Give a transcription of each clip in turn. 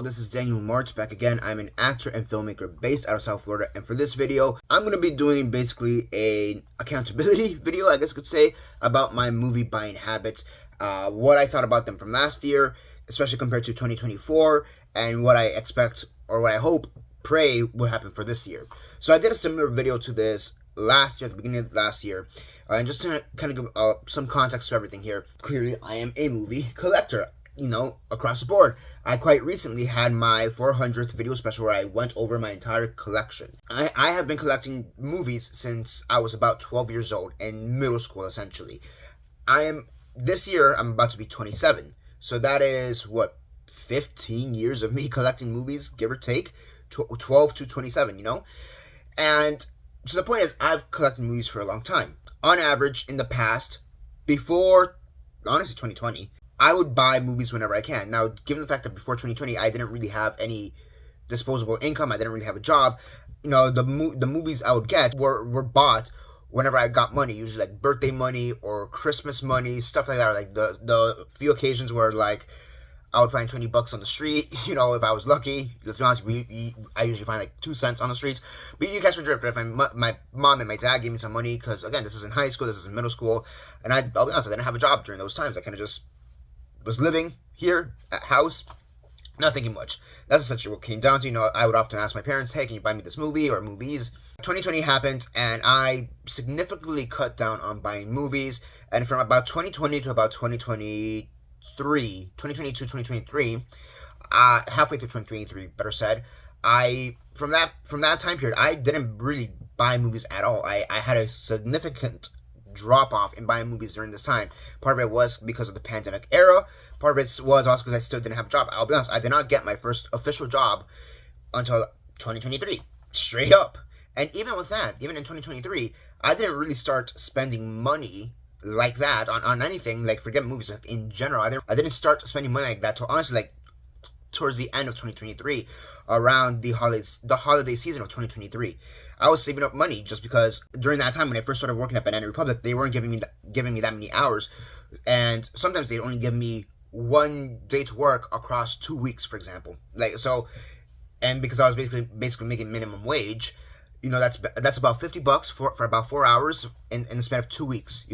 Hello, this is Daniel Mart back again. I'm an actor and filmmaker based out of South Florida, and for this video, I'm going to be doing basically an accountability video, I guess you could say, about my movie buying habits, what I thought about them from last year, especially compared to 2024, and what I expect, or what I hope, pray, will happen for this year. So I did a similar video to this last year, at the beginning of last year, and just to kind of give some context to everything here. Clearly, I am a movie collector, across the board. I quite recently had my 400th video special where I went over my entire collection. I have been collecting movies since I was about 12 years old, in middle school, essentially. This year, I'm about to be 27. So that is, 15 years of me collecting movies, give or take, 12 to 27, And so the point is, I've collected movies for a long time. On average, in the past, before, honestly, 2020, I would buy movies whenever I can. Now, given the fact that before 2020, I didn't really have any disposable income, I didn't really have a job, the movies I would get were bought whenever I got money, usually like birthday money or Christmas money, stuff like that. Like the few occasions where like I would find $20 on the street, if I was lucky. Let's be honest, I usually find like 2 cents on the streets. But you guys were drift. If my mom and my dad gave me some money, because again, this is in high school, this is in middle school, and I'll be honest, I didn't have a job during those times. I kind of just was living here at house, not thinking much. That's essentially what came down to. I would often ask my parents, hey, can you buy me this movie or movies? 2020 happened, and I significantly cut down on buying movies. And from about 2020 to about 2022, 2023, halfway through 2023, better said, from that time period, I didn't really buy movies at all. I had a significant drop off in buying movies during this time. Part of it was because of the pandemic era. Part of it was also because I still didn't have a job. I'll be honest, I did not get my first official job until 2023, straight up. And even with that, even in 2023, I didn't really start spending money like that on anything, like forget movies, like in general. I didn't start spending money like that till honestly like towards the end of 2023, around the holiday season of 2023. I was saving up money just because during that time when I first started working at Banana Republic, they weren't giving me that many hours, and sometimes they'd only give me 1 day to work across 2 weeks, for example. And because I was basically making minimum wage, that's about $50 for about 4 hours in the span of 2 weeks.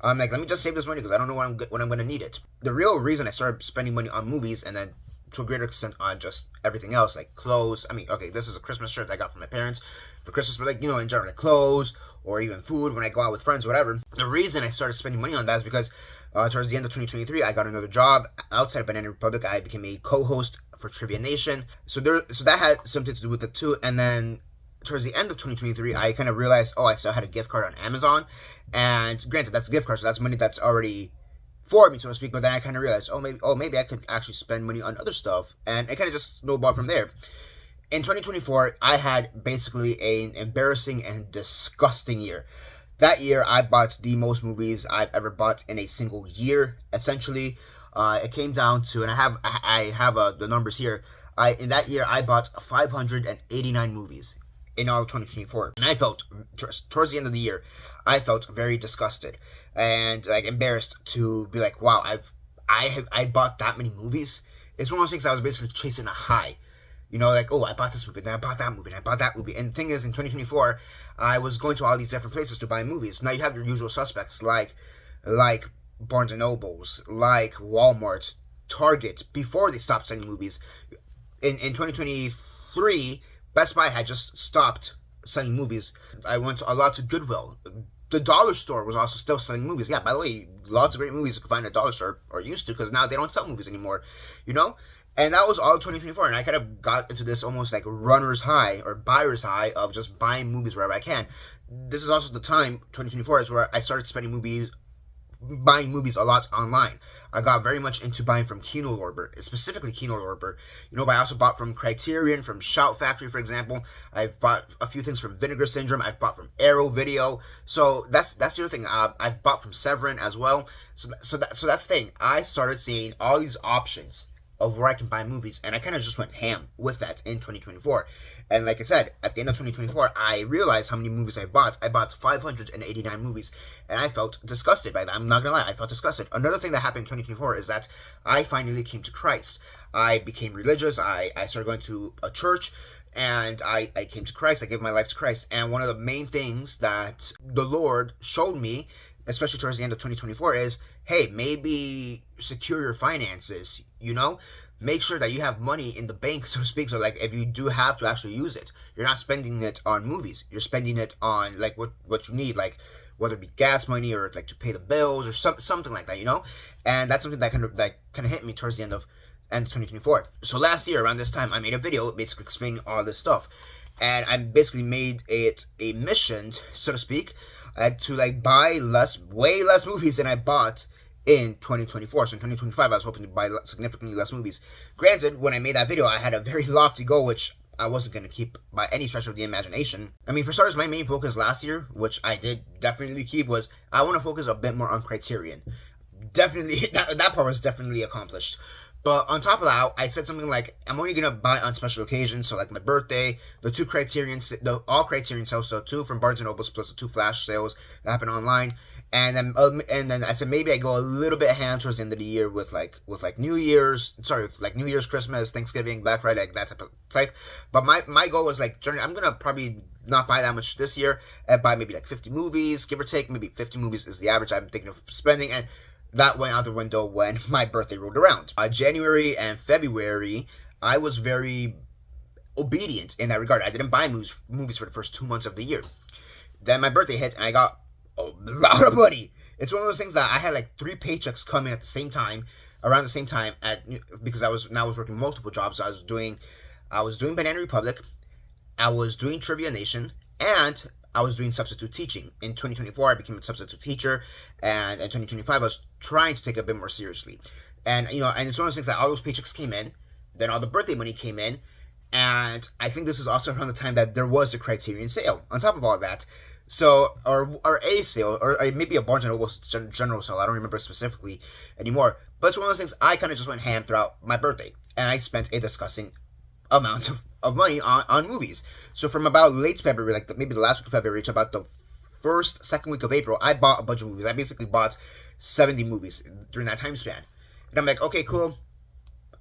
I'm like, let me just save this money because I don't know when I'm going to need it. The real reason I started spending money on movies, and then to a greater extent on just everything else, like clothes. I mean, okay, this is a Christmas shirt I got from my parents for Christmas, but in general, like clothes or even food when I go out with friends, whatever. The reason I started spending money on that is because towards the end of 2023, I got another job outside of Banana Republic. I became a co-host for Trivia Nation. So that had something to do with it too. And then towards the end of 2023, I kind of realized, I still had a gift card on Amazon. And granted, that's a gift card, so that's money that's already for me, so to speak. But then I kind of realized, maybe I could actually spend money on other stuff, and it kind of just snowballed from there. In 2024, I had basically an embarrassing and disgusting year. That year, I bought the most movies I've ever bought in a single year. Essentially, it came down to, and I have the numbers here. In that year, I bought 589 movies in all of 2024, and I felt towards the end of the year, I felt very disgusted and like embarrassed to be like, wow, I bought that many movies. It's one of those things I was basically chasing a high, like, I bought this movie, then I bought that movie, and I bought that movie. And the thing is, in 2024, I was going to all these different places to buy movies. Now you have your usual suspects like Barnes and Nobles, like Walmart, Target, before they stopped selling movies. In 2023, Best Buy had just stopped selling movies. I went a lot to Goodwill. The dollar store was also still selling movies. Yeah, by the way, lots of great movies you can find at a dollar store, or used to, because now they don't sell movies anymore, And that was all of 2024, and I kind of got into this almost like runner's high, or buyer's high, of just buying movies wherever I can. This is also the time, 2024, is where I started buying movies a lot online. I got very much into buying from Kino Lorber, specifically Kino Lorber. But I also bought from Criterion, from Shout Factory, for example. I've bought a few things from Vinegar Syndrome. I've bought from Arrow Video. So that's the other thing. I've bought from Severin as well. So that's the thing. I started seeing all these options of where I can buy movies, and I kind of just went ham with that in 2024. And like I said, at the end of 2024, I realized how many movies I bought. I bought 589 movies, and I felt disgusted by that. I'm not gonna lie, I felt disgusted. Another thing that happened in 2024 is that I finally came to Christ. I became religious. I started going to a church, and I came to Christ. I gave my life to Christ. And one of the main things that the Lord showed me, especially towards the end of 2024, is, hey, maybe secure your finances, you know? Make sure that you have money in the bank, so to speak. So, like, if you do have to actually use it, you're not spending it on movies. You're spending it on, like, what you need, like, whether it be gas money or, like, to pay the bills or something like that, you know? And that's something that kind of hit me towards the end of 2024. So last year, around this time, I made a video basically explaining all this stuff. And I basically made it a mission, so to speak, to, like, buy way less movies than I bought in 2024. So in 2025, I was hoping to buy significantly less movies. Granted, when I made that video, I had a very lofty goal, which I wasn't going to keep by any stretch of the imagination. I mean, for starters, my main focus last year, which I did definitely keep, was I want to focus a bit more on Criterion. Definitely, that part was definitely accomplished. But on top of that, I said something like, I'm only going to buy on special occasions, so like my birthday, the all Criterion sales, so 2 from Barnes & Nobles plus the 2 flash sales that happen online. And then I said maybe I go a little bit ham towards the end of the year with New Year's, Christmas, Thanksgiving, Black Friday, like that type. But my goal was like, I'm gonna probably not buy that much this year, and buy maybe like 50 movies, give or take. Maybe 50 movies is the average I'm thinking of spending, and that went out the window when my birthday rolled around. January and February, I was very obedient in that regard. I didn't buy movies for the first 2 months of the year. Then my birthday hit, and I got a lot of money. It's one of those things that I had like 3 paychecks coming at the same time, around the same time, because I was working multiple jobs. So I was doing Banana Republic, I was doing Trivia Nation, and I was doing substitute teaching. In 2024, I became a substitute teacher, and in 2025, I was trying to take it a bit more seriously. And and it's one of those things that all those paychecks came in, then all the birthday money came in, and I think this is also around the time that there was a Criterion sale. On top of all that, so, or a sale, or maybe a Barnes & Noble general sale, I don't remember specifically anymore, but it's one of those things, I kind of just went ham throughout my birthday, and I spent a disgusting amount of money on movies. So from about late February, like maybe the last week of February, to about the second week of April, I bought a bunch of movies. I basically bought 70 movies during that time span. And I'm like, okay, cool.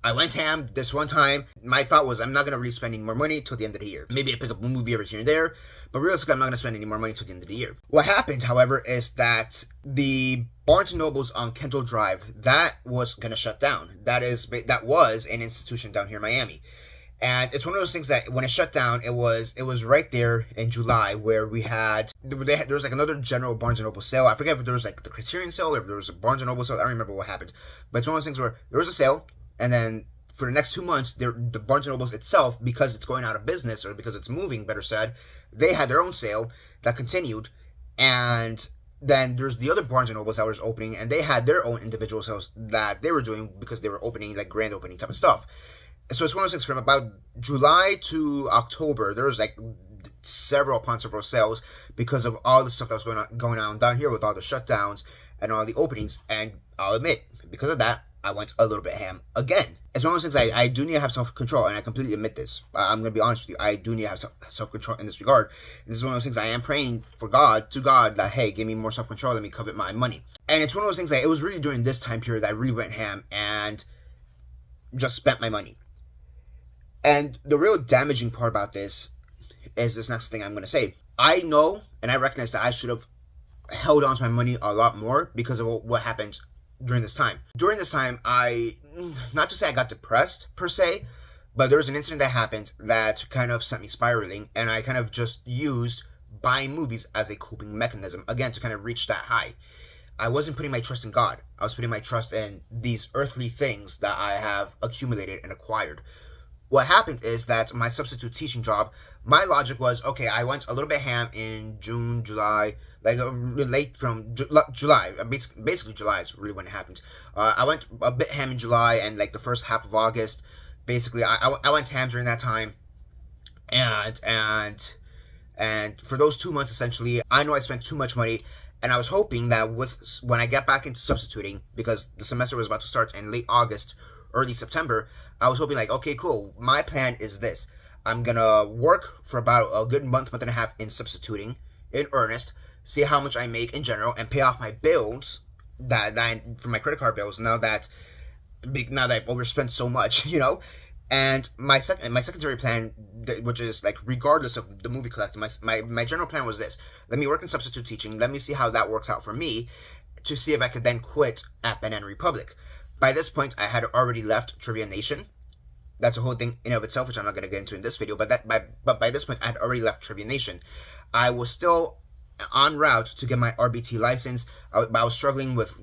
I went ham this one time. My thought was, I'm not going to really spend any more money till the end of the year. Maybe I pick up a movie every here and there, but realistically, I'm not going to spend any more money till the end of the year. What happened, however, is that the Barnes & Nobles on Kendall Drive, that was going to shut down. That was an institution down here in Miami. And it's one of those things that when it shut down, it was right there in July where there was like another general Barnes & Noble sale. I forget if there was like the Criterion sale or if there was a Barnes & Noble sale. I don't remember what happened. But it's one of those things where there was a sale, and then for the next 2 months, the Barnes & Nobles itself, because it's going out of business, or because it's moving, better said, they had their own sale that continued. And then there's the other Barnes & Nobles that was opening, and they had their own individual sales that they were doing because they were opening, like grand opening type of stuff. So it's one of those things, from about July to October, there was like several upon several sales because of all the stuff that was going on down here with all the shutdowns and all the openings. And I'll admit, because of that, I went a little bit ham again. It's one of those things I do need to have self-control, and I completely admit this. I'm going to be honest with you. I do need to have self-control in this regard. And this is one of those things I am praying to God, that, hey, give me more self-control, let me covet my money. And it's one of those things that it was really during this time period that I really went ham and just spent my money. And the real damaging part about this is this next thing I'm going to say. I know and I recognize that I should have held on to my money a lot more because of what happened during this time. During this time, not to say I got depressed per se, but there was an incident that happened that kind of sent me spiraling, and I kind of just used buying movies as a coping mechanism, again, to kind of reach that high. I wasn't putting my trust in God. I was putting my trust in these earthly things that I have accumulated and acquired. What happened is that my substitute teaching job, my logic was, okay, I went a little bit ham in June, July, like late from July, basically July is really when it happened. I went a bit ham in July and like the first half of August. Basically, I went ham during that time, and for those 2 months, essentially, I know I spent too much money, and I was hoping that when I get back into substituting, because the semester was about to start in late August, early September, I was hoping like, okay, cool, my plan is this. I'm gonna work for about a good month and a half in substituting in earnest, see how much I make in general, and pay off my bills for my credit card bills. Now that I've overspent so much, And my secondary plan, which is like regardless of the movie collecting, my general plan was this: let me work in substitute teaching. Let me see how that works out for me, to see if I could then quit at Banana Republic. By this point, I had already left Trivia Nation. That's a whole thing in of itself, which I'm not going to get into in this video. But by this point, I had already left Trivia Nation. I was still en route to get my RBT license. I was struggling with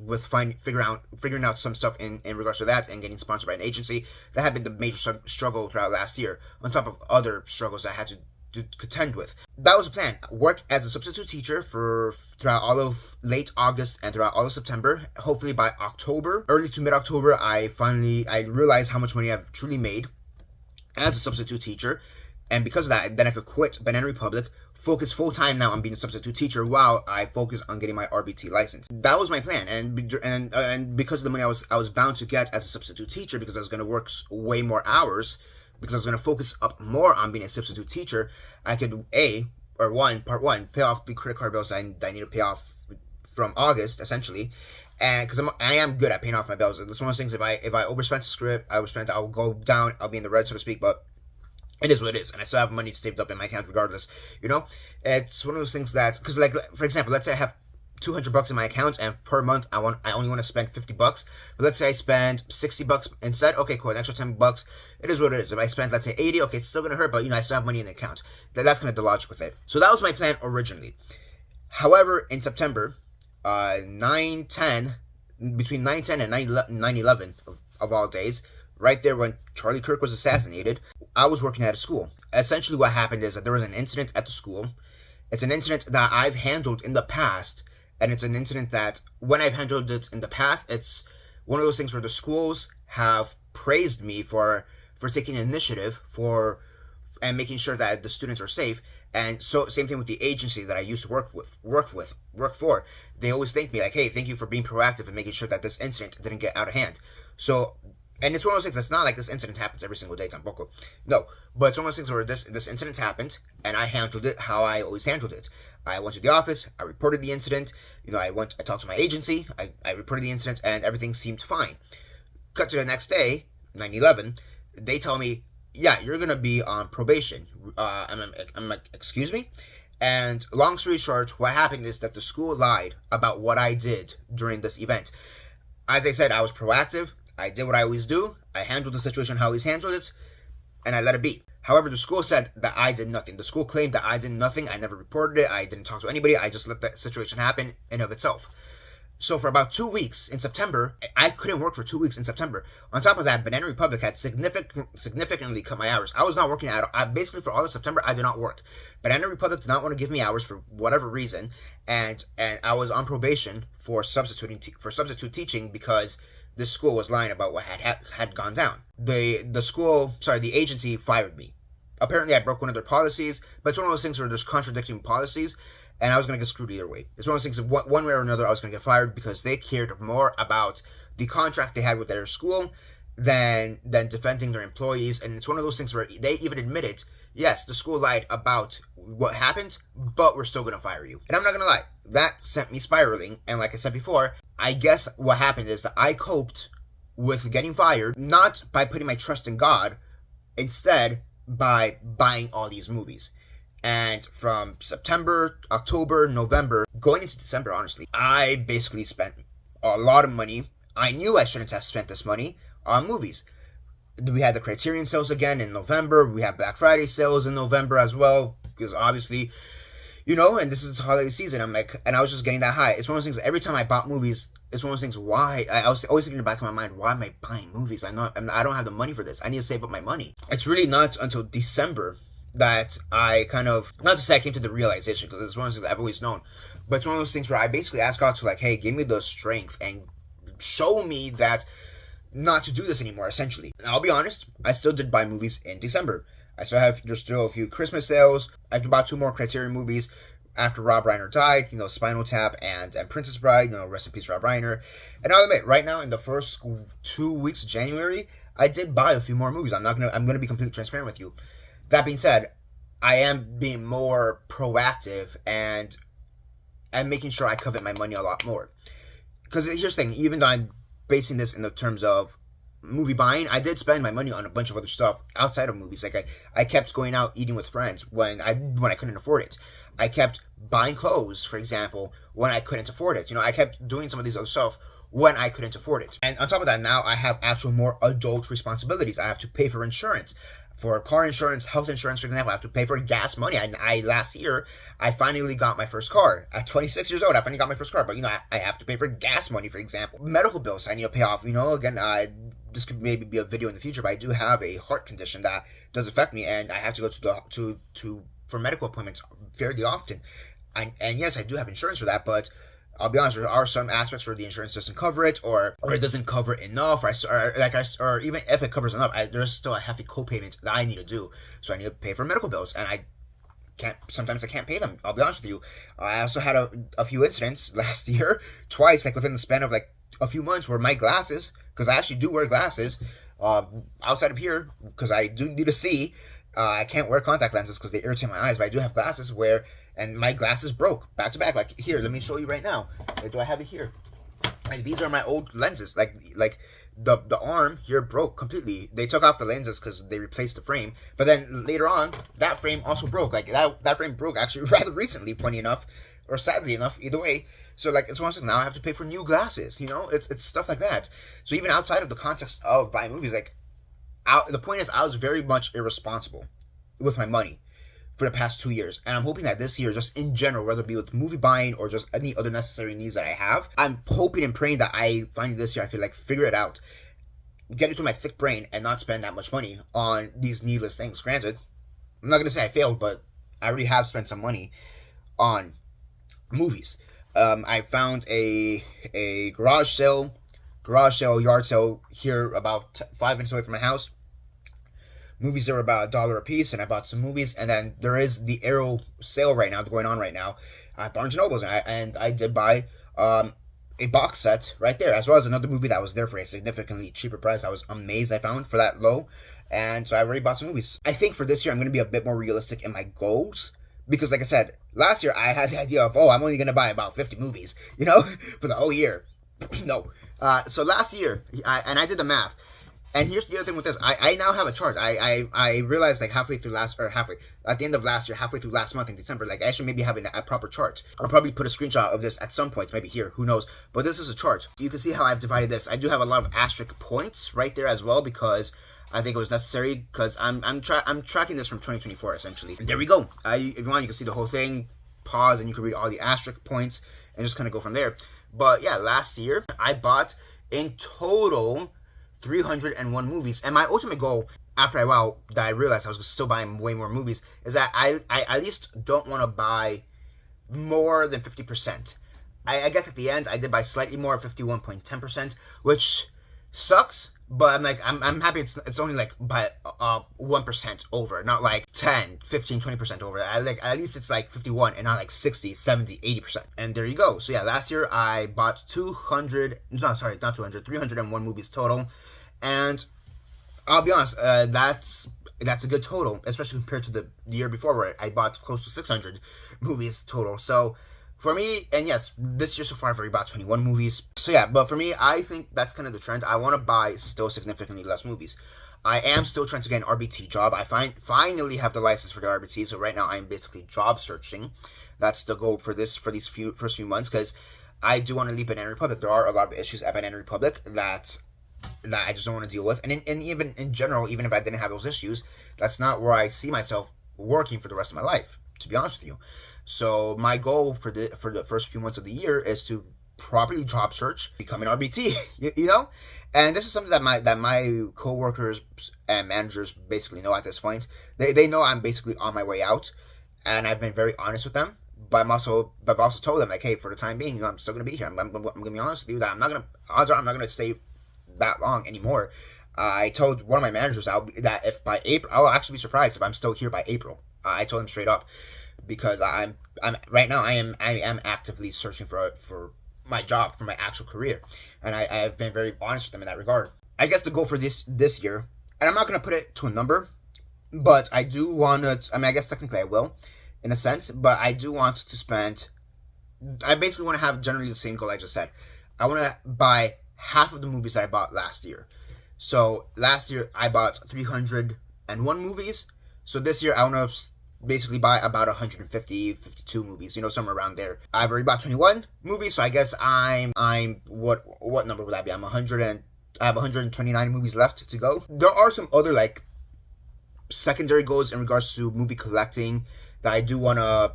figuring out some stuff in regards to that, and getting sponsored by an agency. That had been the major struggle throughout last year, on top of other struggles I had to contend with. That was the plan. Work as a substitute teacher throughout all of late August and throughout all of September. Hopefully by October, early to mid-October, I realized how much money I've truly made as a substitute teacher. And because of that, then I could quit Banana Republic, focus full-time now on being a substitute teacher while I focus on getting my RBT license. That was my plan. And because of the money I was bound to get as a substitute teacher, because I was going to work way more hours, because I was going to focus up more on being a substitute teacher, I could, part one, pay off the credit card bills I need to pay off from August, essentially. And because I am good at paying off my bills. It's one of those things, if I overspent script, I'll go down, I'll be in the red, so to speak, but it is what it is, and I still have money saved up in my account regardless, It's one of those things that, because, like, for example, let's say I have $200 in my account, and per month I only want to spend $50. But let's say I spend $60 instead. Okay, cool, an extra $10. It is what it is. If I spend, let's say, $80, okay, it's still gonna hurt, but I still have money in the account. That's gonna be the logic with it. So that was my plan originally. However, in September, between 9/10 and 9/11 of all days, right there when Charlie Kirk was assassinated, I was working at a school. Essentially what happened is that there was an incident at the school. It's an incident that I've handled in the past, and it's an incident that when I've handled it in the past, it's one of those things where the schools have praised me for taking initiative and making sure that the students are safe. And so same thing with the agency that I used to work for. They always thank me like, hey, thank you for being proactive and making sure that this incident didn't get out of hand. And it's one of those things, it's not like this incident happens every single day, Tampoco. No, but it's one of those things where this incident happened, and I handled it how I always handled it. I went to the office, I reported the incident, I talked to my agency, I reported the incident, and everything seemed fine. Cut to the next day, 9/11, they tell me, yeah, you're going to be on probation. I'm like, excuse me? And long story short, what happened is that the school lied about what I did during this event. As I said, I was proactive. I did what I always do. I handled the situation how I always handled it, and I let it be. However, the school said that I did nothing. The school claimed that I did nothing. I never reported it. I didn't talk to anybody. I just let that situation happen in of itself. So for about 2 weeks in September, I couldn't work for 2 weeks in September. On top of that, Banana Republic had significantly cut my hours. I was not working at all. Basically, for all of September, I did not work. Banana Republic did not want to give me hours for whatever reason, and I was on probation for substitute teaching because the school was lying about what had gone down. The agency fired me. Apparently, I broke one of their policies, but it's one of those things where there's contradicting policies, and I was going to get screwed either way. It's one of those things that one way or another I was going to get fired because they cared more about the contract they had with their school than defending their employees. And it's one of those things where they even admitted, yes, the school lied about what happened, but we're still going to fire you. And I'm not going to lie, that sent me spiraling. And like I said before, I guess what happened is that I coped with getting fired, not by putting my trust in God, instead by buying all these movies. And from September, October, November, going into December, honestly, I basically spent a lot of money. I knew I shouldn't have spent this money on movies. We had the Criterion sales again in November. We had Black Friday sales in November as well, because obviously, and this is holiday season. I was just getting that high. It's one of those things, every time I bought movies, it's one of those things, why? I was always thinking in the back of my mind, why am I buying movies? I don't have the money for this. I need to save up my money. It's really not until December that I kind of, not to say I came to the realization, because it's one of those things I've always known, but it's one of those things where I basically ask God to, like, hey, give me the strength and show me that not to do this anymore, essentially. And I'll be honest, I still did buy movies in December. There's still a few Christmas sales. I bought 2 more Criterion movies after Rob Reiner died, Spinal Tap and Princess Bride, rest in peace, Rob Reiner. And I'll admit, right now, in the first 2 weeks of January, I did buy a few more movies. I'm going to be completely transparent with you. That being said, I am being more proactive and making sure I covet my money a lot more. Because here's the thing, even though I'm basing this in the terms of movie buying, I did spend my money on a bunch of other stuff outside of movies. Like I kept going out eating with friends when I couldn't afford it. I kept buying clothes, for example, when I couldn't afford it. I kept doing some of these other stuff when I couldn't afford it. And on top of that, now I have actual more adult responsibilities. I have to pay for insurance. For car insurance, health insurance, for example, I have to pay for gas money. I last year, I finally got my first car. At 26 years old, I finally got my first car. But, I have to pay for gas money, for example. Medical bills I need to pay off. Again, this could maybe be a video in the future, but I do have a heart condition that does affect me, and I have to go for medical appointments fairly often. And yes, I do have insurance for that, but I'll be honest, there are some aspects where the insurance doesn't cover it, or it doesn't cover enough, or even if it covers enough, there's still a hefty co-payment that I need to do. So I need to pay for medical bills, and sometimes I can't pay them. I'll be honest with you. I also had a few incidents last year, twice, like within the span of like a few months, where my glasses, because I actually do wear glasses, outside of here, because I do need to see. I can't wear contact lenses because they irritate my eyes, but I do have glasses and my glasses broke back to back. Like here, let me show you right now. Do I have it here? Like these are my old lenses. Like the arm here broke completely. They took off the lenses because they replaced the frame. But then later on, that frame also broke. Like that frame broke actually rather recently, funny enough, or sadly enough, either way. So like it's one thing, now I have to pay for new glasses. It's stuff like that. So even outside of the context of buying movies, the point is I was very much irresponsible with my money for the past 2 years. And I'm hoping that this year, just in general, whether it be with movie buying or just any other necessary needs that I have, I'm hoping and praying that I finally this year I could figure it out, get it to my thick brain, and not spend that much money on these needless things. Granted, I'm not going to say I failed, but I already have spent some money on movies. I found a garage sale, yard sale here about 5 minutes away from my house. Movies are about $1 a piece, and I bought some movies. And then there is the Arrow sale right now, going on right now at Barnes & Noble's, and I did buy a box set right there, as well as another movie that was there for a significantly cheaper price. I was amazed I found for that low, and so I already bought some movies. I think for this year I'm going to be a bit more realistic in my goals, because like I said, last year I had the idea of, I'm only going to buy about 50 movies, for the whole year. No. So last year, I did the math. And here's the other thing with this. I now have a chart. I realized at the end of last year, halfway through last month in December, I should maybe have a proper chart. I'll probably put a screenshot of this at some point, maybe here, who knows. But this is a chart. You can see how I've divided this. I do have a lot of asterisk points right there as well, because I think it was necessary, because I'm tracking this from 2024, essentially. And there we go. If you want, you can see the whole thing, pause, and you can read all the asterisk points, and just kind of go from there. But yeah, last year, I bought in total 301 movies, and my ultimate goal, after a while that I realized I was still buying way more movies, is that I at least don't want to buy more than 50%. I guess at the end I did buy slightly more, 51.10%, which sucks, but I'm happy it's only by 1% over, not 10, 15, 20% over. At least it's 51 and not 60, 70, 80%. And there you go. So yeah, last year I bought 301 movies total. And I'll be honest, that's a good total, especially compared to the year before, where I bought close to 600 movies total. So for me, and yes, this year so far I've already bought 21 movies. So yeah, but for me, I think that's kind of the trend. I want to buy still significantly less movies. I am still trying to get an RBT job. I finally have the license for the RBT, so right now I'm basically job searching. That's the goal for these first few months, because I do want to leave Banana Republic. There are a lot of issues at Banana Republic that I just don't want to deal with. And even in general, even if I didn't have those issues, that's not where I see myself working for the rest of my life, to be honest with you. So my goal for the first few months of the year is to properly job search, become an RBT, And this is something that my coworkers and managers basically know at this point. They know I'm basically on my way out, and I've been very honest with them. But I've also told them, hey, for the time being, I'm still gonna be here. I'm gonna be honest with you that I'm not gonna stay that long anymore. I told one of my managers that if by April, I'll actually be surprised if I'm still here by April. I told him straight up, because I'm right now I am actively searching for my job, for my actual career, and I've been very honest with them in that regard. I guess the goal for this year, and I'm not gonna put it to a number, But I do want to. I mean, I guess technically I will, in a sense. But I do want to spend. I basically want to have generally the same goal I just said. I want to buy half of the movies that I bought last year. So last year I bought 301 movies. So this year I want to basically buy about 150, 52 movies, somewhere around there. I've already bought 21 movies, so I guess I'm what number would that be? I have 129 movies left to go. There are some other like secondary goals in regards to movie collecting that I do wanna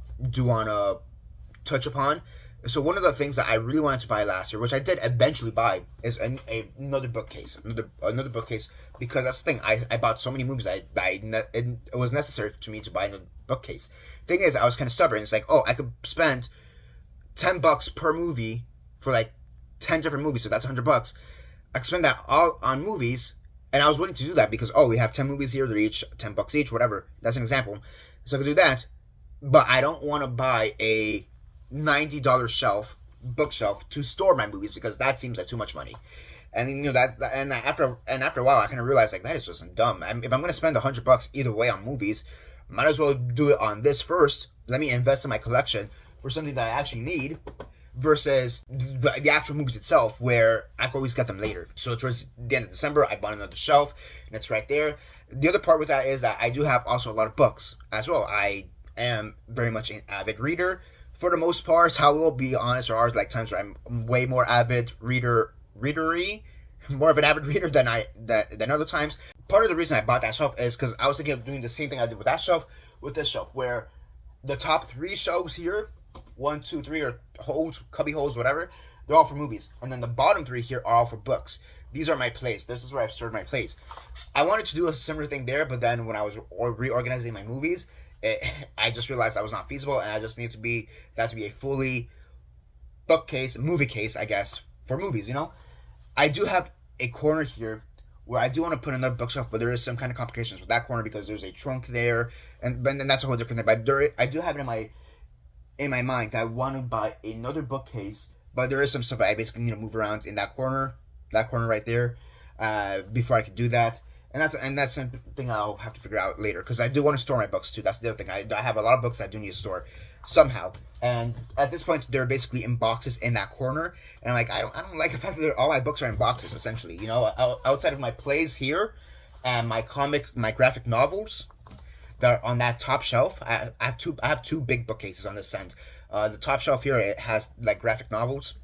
touch upon. So one of the things that I really wanted to buy last year, which I did eventually buy, is another bookcase. Another bookcase, because that's the thing. I bought so many movies it was necessary to me to buy another bookcase. Thing is, I was kind of stubborn. It's like, oh, I could spend $10 per movie for like 10 different movies, so that's $100. I could spend that all on movies, and I was willing to do that because, we have 10 movies here, they're each $10 each, whatever. That's an example. So I could do that, but I don't want to buy a $90 bookshelf to store my movies, because that seems like too much money. And after a while I kind of realized, like, that is just dumb. If I'm going to spend $100 either way on movies, might as well do it on this first. Let me invest in my collection for something that I actually need, versus the actual movies itself, where I can always get them later. So towards the end of December, I bought another shelf, and it's right there. The other part with that is that I do have also a lot of books as well. I am very much an avid reader. For the most part, I will be honest, there are like times where I'm way more avid more of an avid reader than other times. Part of the reason I bought that shelf is because I was thinking of doing the same thing I did with that shelf, with this shelf, where the top 3 shelves here, 1, 2, 3, or holes, cubby holes, whatever, they're all for movies. And then the bottom 3 here are all for books. These are my place. This is where I've stored my place. I wanted to do a similar thing there, but then when I was reorganizing my movies, I just realized that was not feasible, and I just need that to be a fully movie case, I guess, for movies, I do have a corner here where I do want to put another bookshelf, but there is some kind of complications with that corner because there's a trunk there, and then that's a whole different thing. But I do have it in my mind that I want to buy another bookcase, but there is some stuff I basically need to move around in that corner right there, before I could do that. And that's something I'll have to figure out later, because I do want to store my books too. That's the other thing. I have a lot of books I do need to store somehow. And at this point, they're basically in boxes in that corner. And I'm like, I don't like the fact that all my books are in boxes, essentially. Outside of my plays here and my graphic novels that are on that top shelf, I have two big bookcases on this end. The top shelf here, it has like graphic novels,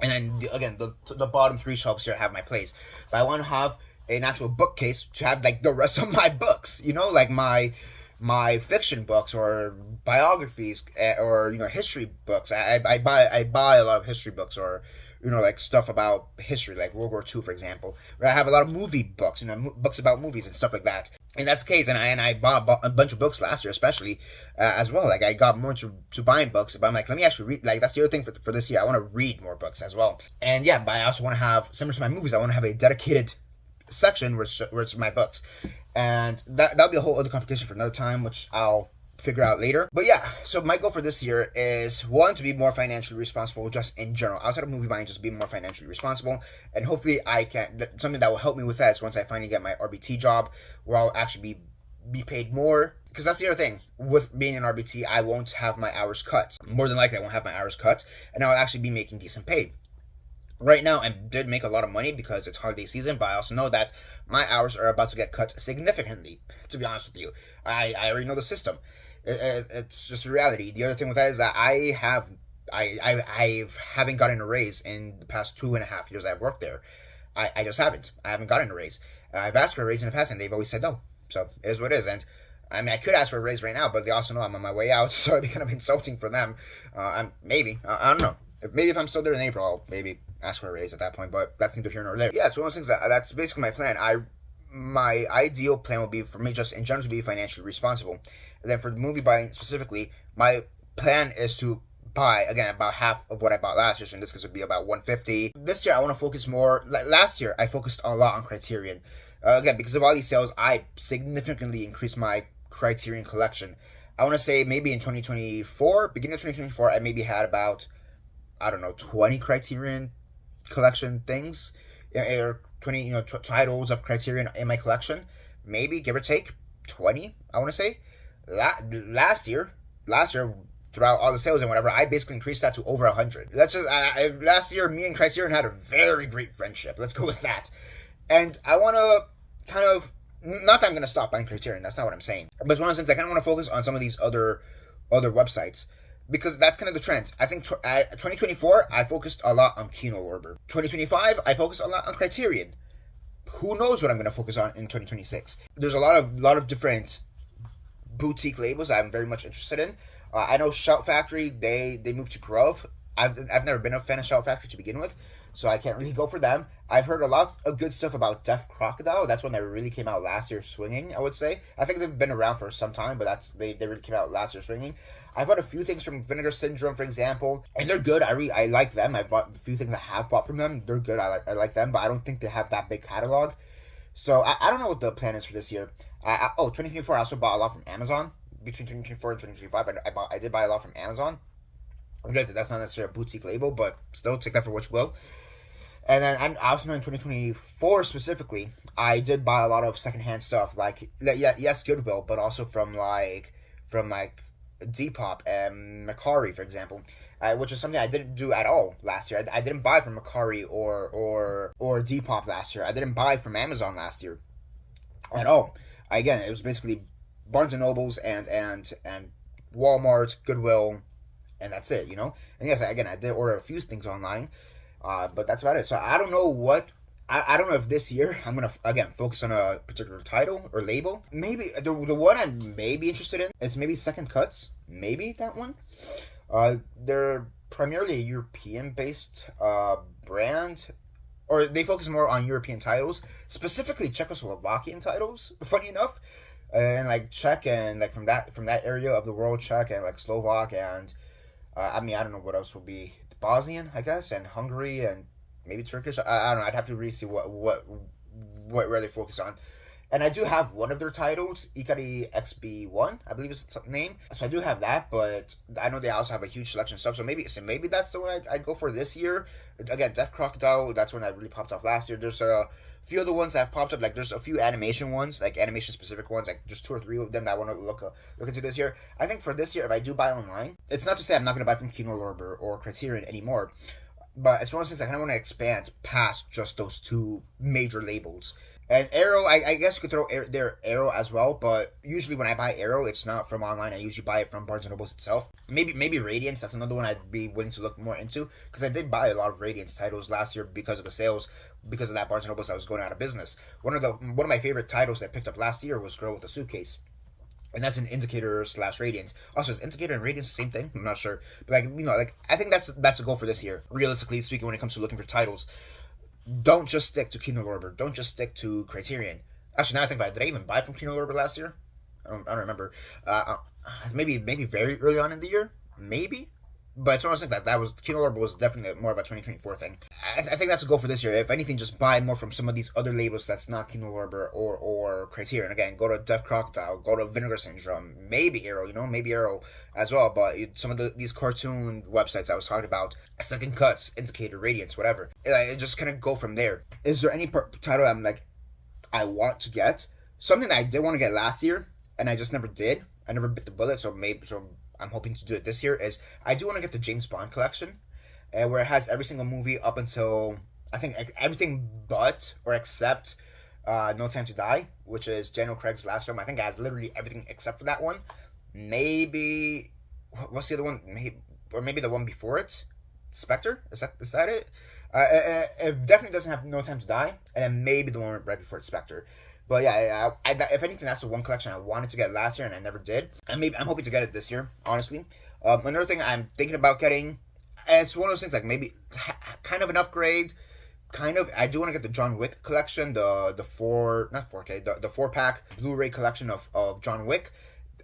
and then again the bottom 3 shelves here have my plays. But I want to have an actual bookcase to have like the rest of my books, like my fiction books or biographies, or history books. I buy a lot of history books, or like stuff about history, like World War II, for example. I have a lot of movie books, books about movies and stuff like that. And that's the case. And I bought a bunch of books last year, especially as well. Like, I got more to buying books, but I'm like, let me actually read. Like, that's the other thing for this year. I want to read more books as well. And yeah, but I also want to have, similar to my movies, I want to have a dedicated section where it's my books, and that'll be a whole other complication for another time, which I'll figure out later. But yeah, so my goal for this year is, one, to be more financially responsible, just in general, outside of movie buying, just be more financially responsible. And hopefully something that will help me with that is once I finally get my RBT job, where I'll actually be paid more. Because that's the other thing, with being an RBT, I won't have my hours cut. More than likely I won't have my hours cut, and I'll actually be making decent pay. Right now, I did make a lot of money because it's holiday season, but I also know that my hours are about to get cut significantly, to be honest with you. I already know the system. It's just a reality. The other thing with that is that I haven't gotten a raise in the past 2.5 years I've worked there. I just haven't. I haven't gotten a raise. I've asked for a raise in the past, and they've always said no. So it is what it is. And I mean, I could ask for a raise right now, but they also know I'm on my way out, so it'd be kind of insulting for them. Maybe. I don't know. Maybe if I'm still there in April, I'll maybe ask for a raise at that point, but that's neither here nor there. Yeah, it's one of those things that's basically my plan. My ideal plan would be for me just in general to be financially responsible. And then for the movie buying specifically, my plan is to buy, again, about half of what I bought last year, so in this case it would be about $150. This year I want to focus more, like last year I focused a lot on Criterion. Again, because of all these sales, I significantly increased my Criterion collection. I want to say maybe in 2024, beginning of 2024, I maybe had about, 20 Criterion collection things, or 20 titles of Criterion in my collection, maybe, give or take. 20, I want to say. Last year, throughout all the sales and whatever, I basically increased that to over 100. That's just last year, me and Criterion had a very great friendship. Let's go with that. And I want to kind of, not that I'm going to stop buying Criterion, that's not what I'm saying. But it's one of those things I kind of want to focus on some of these other websites, because that's kind of the trend. I think 2024, I focused a lot on Kino Lorber. 2025, I focused a lot on Criterion. Who knows what I'm going to focus on in 2026? There's a lot of different boutique labels I'm very much interested in. I know Shout Factory, they moved to Grove. I've never been a fan of Shout Factory to begin with, so I can't really go for them. I've heard a lot of good stuff about Deaf Crocodile. That's one that really came out last year swinging, I would say. I think they've been around for some time, but they really came out last year swinging. I've bought a few things from Vinegar Syndrome, for example, and they're good. I like them. I've bought a few things I have bought from them. They're good. I like them, but I don't think they have that big catalog. So I don't know what the plan is for this year. 2024, I also bought a lot from Amazon. Between 2024 and 2025, I did buy a lot from Amazon. That's not necessarily a boutique label, but still, take that for what you will. And then I also know in 2024 specifically, I did buy a lot of secondhand stuff, like yes, Goodwill, but also from Depop and Macari, for example, which is something I didn't do at all last year. I didn't buy from Macari or Depop last year. I didn't buy from Amazon last year at all. Again, it was basically Barnes and Nobles and Walmart, Goodwill, and that's it, you know. And yes, again, I did order a few things online, but that's about it. So I don't know what. I don't know if this year I'm gonna again focus on a particular title or label. Maybe the one I may be interested in is maybe Second Cuts. Maybe that one. They're primarily a European-based brand, or they focus more on European titles, specifically Czechoslovakian titles. Funny enough, and like Czech and like from that area of the world, Czech and like Slovak and I don't know what else will be, Bosnian, I guess, and Hungary and maybe Turkish. I don't know. I'd have to really see where they focus on. And I do have one of their titles, Ikari XB1, I believe is the name. So I do have that, but I know they also have a huge selection of stuff. So maybe that's the one I'd go for this year. Again, Deaf Crocodile, that's one that really popped off last year. There's a few other ones that have popped up. Like there's a few animation ones, like animation specific ones. Like there's 2 or 3 of them that I want to look into this year. I think for this year, if I do buy online, it's not to say I'm not going to buy from Kino Lorber or Criterion anymore. But it's one of those things I kind of want to expand past just those 2 major labels. And Arrow, I guess you could throw their Arrow as well, but usually when I buy Arrow, it's not from online. I usually buy it from Barnes & Noble itself. Maybe Radiance, that's another one I'd be willing to look more into, because I did buy a lot of Radiance titles last year because of the sales, because of that Barnes & Noble that was going out of business. One of my favorite titles I picked up last year was Girl with a Suitcase. And that's an Indicator / Radiance. Also, is Indicator and Radiance the same thing? I'm not sure. But I think that's a goal for this year. Realistically speaking, when it comes to looking for titles, don't just stick to Kino Lorber. Don't just stick to Criterion. Actually, now I think about it, did I even buy from Kino Lorber last year? I don't remember. Maybe very early on in the year. Maybe. But it's one of those things that was Kino Lorber was definitely more of a 2024 thing. I think that's a goal for this year. If anything, just buy more from some of these other labels that's not Kino Lorber or Criterion. Again, go to Deaf Crocodile, go to Vinegar Syndrome, maybe Arrow, maybe Arrow as well. But some of these cartoon websites I was talking about, Second Cuts, Indicator, Radiance, whatever. It just kind of go from there. Is there any title I'm like, I want to get? Something that I did want to get last year, and I just never did. I never bit the bullet, so I'm hoping to do it this year, is I do want to get the James Bond collection, where it has every single movie up until, I think, everything but or except No Time to Die, which is Daniel Craig's last film. I think it has literally everything except for that one. Maybe, what's the other one? Maybe the one before it? Spectre? Is that it? It definitely doesn't have No Time to Die, and then maybe the one right before it, Spectre. But yeah, if anything, that's the one collection I wanted to get last year and I never did. And maybe I'm hoping to get it this year, honestly. Another thing I'm thinking about getting, and it's one of those things like maybe kind of an upgrade. I do want to get the John Wick collection, the 4-pack Blu-ray collection of John Wick.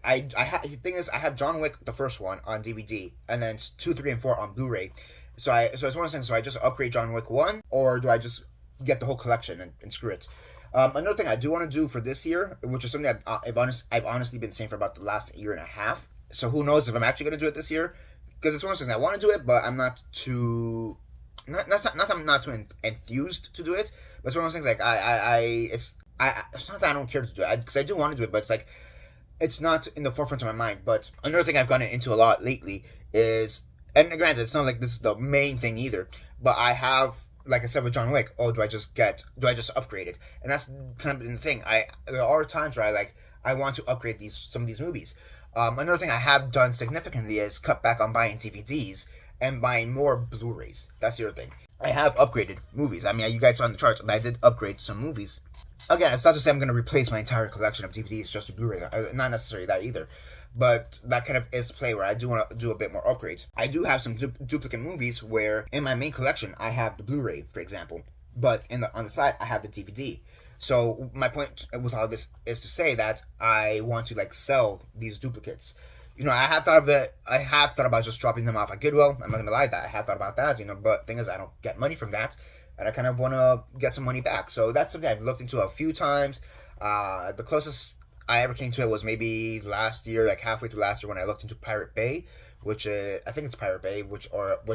The thing is, I have John Wick, the first one, on DVD, and then 2, 3, and 4 on Blu-ray. So it's one of those things. So I just upgrade John Wick 1, or do I just get the whole collection and screw it? Another thing I do want to do for this year, which is something I've honestly been saying for about the last year and a half. So who knows if I'm actually going to do it this year? Because it's one of those things I want to do it, but I'm not too. Not that I'm not too enthused to do it, but it's one of those things like I it's not that I don't care to do it, because I do want to do it, but it's like, it's not in the forefront of my mind. But another thing I've gotten into a lot lately is, and granted, it's not like this is the main thing either, but I have, like I said with John Wick, do I just upgrade it? And that's kind of the thing. There are times where I want to upgrade some of these movies. Another thing I have done significantly is cut back on buying DVDs and buying more Blu-rays. That's the other thing. I have upgraded movies. I mean, you guys saw in the charts, but I did upgrade some movies. Again, it's not to say I'm going to replace my entire collection of DVDs just to Blu-ray. Not necessarily that either. But that kind of is play where I do want to do a bit more upgrades. I do have some duplicate movies where in my main collection I have the Blu-ray, for example, but on the side I have the DVD. So my point with all this is to say that I want to sell these duplicates. I have thought of it. I have thought about just dropping them off at Goodwill. I'm not gonna lie, that I have thought about that. But the thing is, I don't get money from that, and I kind of want to get some money back. So that's something I've looked into a few times. The closest I ever came to it was maybe last year, halfway through last year, when I looked into Pirate Bay, which I think it's Pirate Bay, which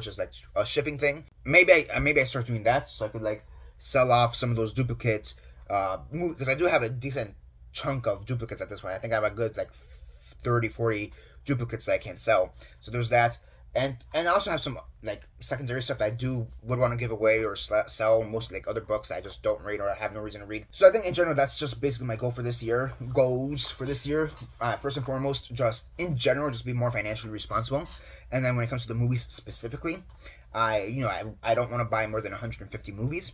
is like a shipping thing. Maybe I start doing that so I could sell off some of those duplicates. Because I do have a decent chunk of duplicates at this point. I think I have a good 30, 40 duplicates that I can sell. So there's that. And I also have some secondary stuff that I would want to give away or sell, mostly other books that I just don't read or I have no reason to read. So I think in general that's just basically my goals for this year. First and foremost, just in general, just be more financially responsible. And then when it comes to the movies specifically, I don't want to buy more than 150 movies.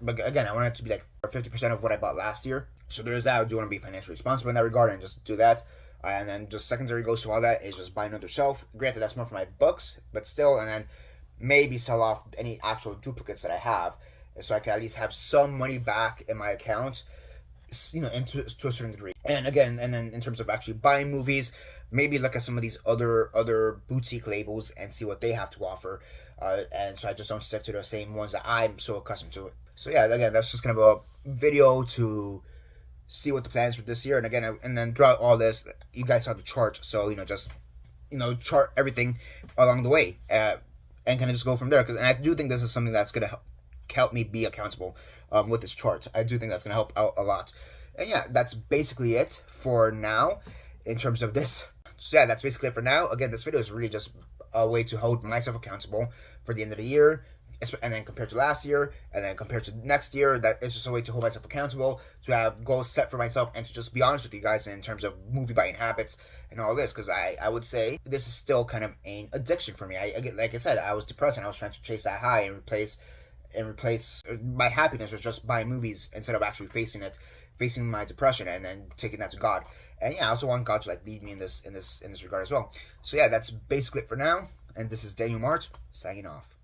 But again, I want it to be 50% of what I bought last year. So there is that. I do want to be financially responsible in that regard and just do that. And then just secondary goes to all that is just buy another shelf. Granted, that's more for my books, but still. And then maybe sell off any actual duplicates that I have, so I can at least have some money back in my account, to a certain degree. And again, and then in terms of actually buying movies, maybe look at some of these other boutique labels and see what they have to offer. And so I just don't stick to the same ones that I'm so accustomed to. So yeah, again, that's just kind of a video to see what the plans for this year. And again, and then throughout all this, you guys saw the chart. So just chart everything along the way, and kind of just go from there. And I do think this is something that's gonna help me be accountable with this chart. I do think that's gonna help out a lot. And yeah, that's basically it for now in terms of this. So yeah, that's basically it for now. Again, this video is really just a way to hold myself accountable for the end of the year, and then compared to last year, and then compared to next year, that it's just a way to hold myself accountable, to have goals set for myself, and to just be honest with you guys in terms of movie buying habits and all this, because I would say this is still kind of an addiction for me. Like I said, I was depressed and I was trying to chase that high and replace my happiness with just buying movies instead of actually facing my depression and then taking that to God. And yeah, I also want God to lead me in this regard as well. So yeah, that's basically it for now. And this is Daniel Mart signing off.